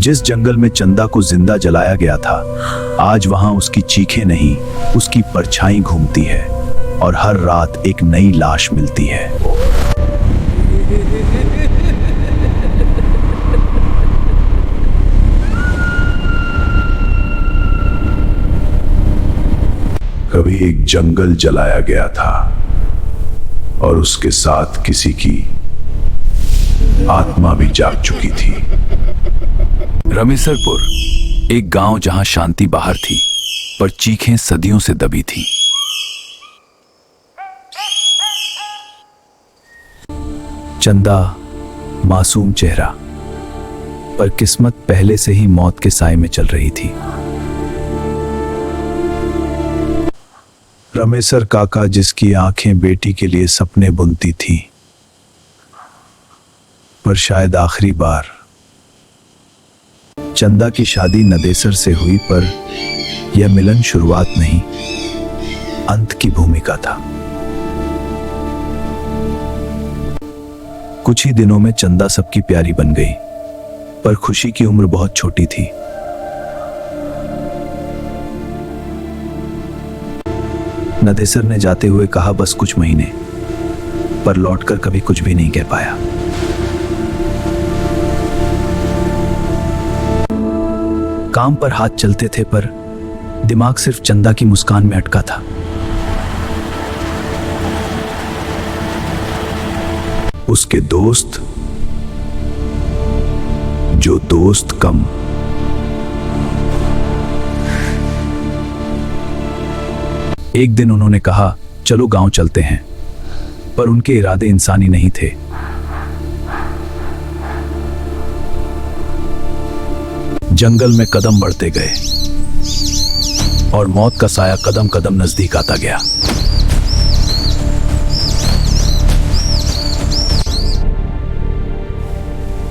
जिस जंगल में चंदा को जिंदा जलाया गया था, आज वहां उसकी चीखें नहीं, उसकी परछाई घूमती है और हर रात एक नई लाश मिलती है। कभी एक जंगल जलाया गया था और उसके साथ किसी की आत्मा भी जाग चुकी थी। रमेसरपुर, एक गांव जहां शांति बाहर थी पर चीखें सदियों से दबी थीं। चंदा, मासूम चेहरा, पर किस्मत पहले से ही मौत के साए में चल रही थी। रमेसर काका, जिसकी आंखें बेटी के लिए सपने बुनती थीं, पर शायद आखिरी बार। चंदा की शादी नदेसर से हुई, पर यह मिलन शुरुआत नहीं, अंत की भूमिका था। कुछ ही दिनों में चंदा सबकी प्यारी बन गई, पर खुशी की उम्र बहुत छोटी थी। नदेसर ने जाते हुए कहा, बस कुछ महीने, पर लौटकर कभी कुछ भी नहीं कह पाया। काम पर हाथ चलते थे, पर दिमाग सिर्फ चंदा की मुस्कान में अटका था। उसके दोस्त, जो दोस्त कम। एक दिन उन्होंने कहा, चलो गांव चलते हैं, पर उनके इरादे इंसानी नहीं थे। जंगल में कदम बढ़ते गए और मौत का साया कदम कदम नजदीक आता गया।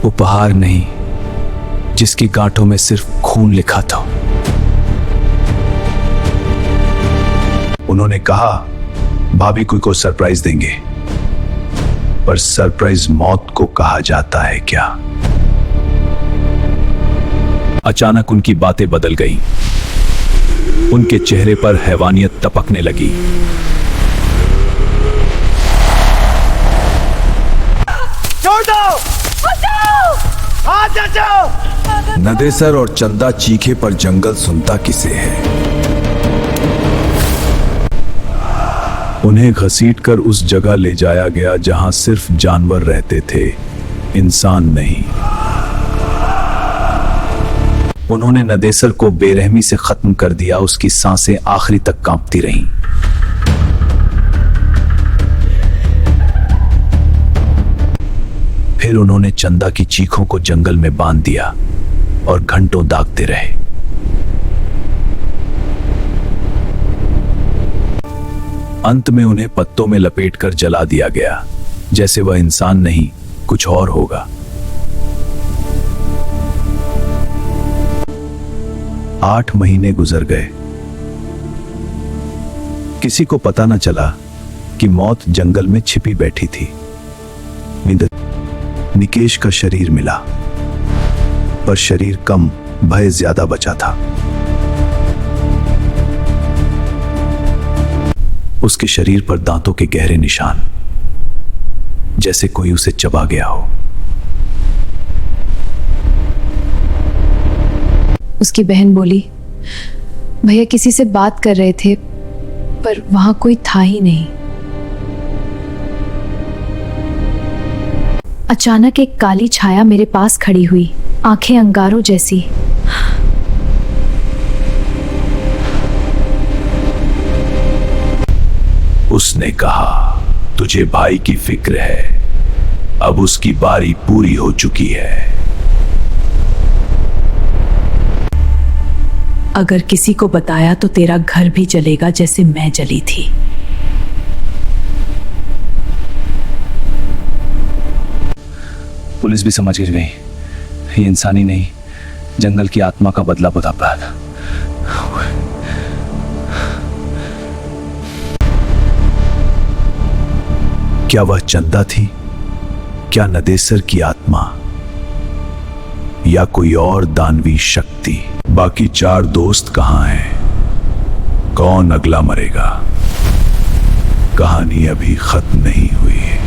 उपहार नहीं, जिसकी गांठों में सिर्फ खून लिखा था। उन्होंने कहा, भाभी को सरप्राइज देंगे, पर सरप्राइज मौत को कहा जाता है क्या? अचानक उनकी बातें बदल गईं। उनके चेहरे पर हैवानियत टपकने लगी। छोड़ दो! बचाओ! हाथ बचाओ! नदेसर और चंदा चीखे, पर जंगल सुनता किसे है। उन्हें घसीटकर उस जगह ले जाया गया जहां सिर्फ जानवर रहते थे, इंसान नहीं। उन्होंने नदेसर को बेरहमी से खत्म कर दिया। उसकी सांसें आखिरी तक कांपती रहीं। फिर उन्होंने चंदा की चीखों को जंगल में बांध दिया और घंटों दागते रहे। अंत में उन्हें पत्तों में लपेटकर जला दिया गया, जैसे वह इंसान नहीं, कुछ और होगा। 8 महीने गुजर गए। किसी को पता न चला कि मौत जंगल में छिपी बैठी थी। निकेश का शरीर मिला, पर शरीर कम, भय ज्यादा बचा था। उसके शरीर पर दांतों के गहरे निशान, जैसे कोई उसे चबा गया हो। उसकी बहन बोली, भैया किसी से बात कर रहे थे, पर वहां कोई था ही नहीं। अचानक एक काली छाया मेरे पास खड़ी हुई, आंखें अंगारों जैसी। उसने कहा, तुझे भाई की फिक्र है, अब उसकी बारी पूरी हो चुकी है। अगर किसी को बताया तो तेरा घर भी जलेगा जैसे मैं जली थी। पुलिस भी समझ गई, ये इंसानी नहीं, जंगल की आत्मा का बदला बुरा अपराध। क्या वह चंदा थी? क्या नदेसर की आत्मा? या कोई और दानवी शक्ति। बाकी 4 दोस्त कहां हैं? कौन अगला मरेगा? कहानी अभी खत्म नहीं हुई है।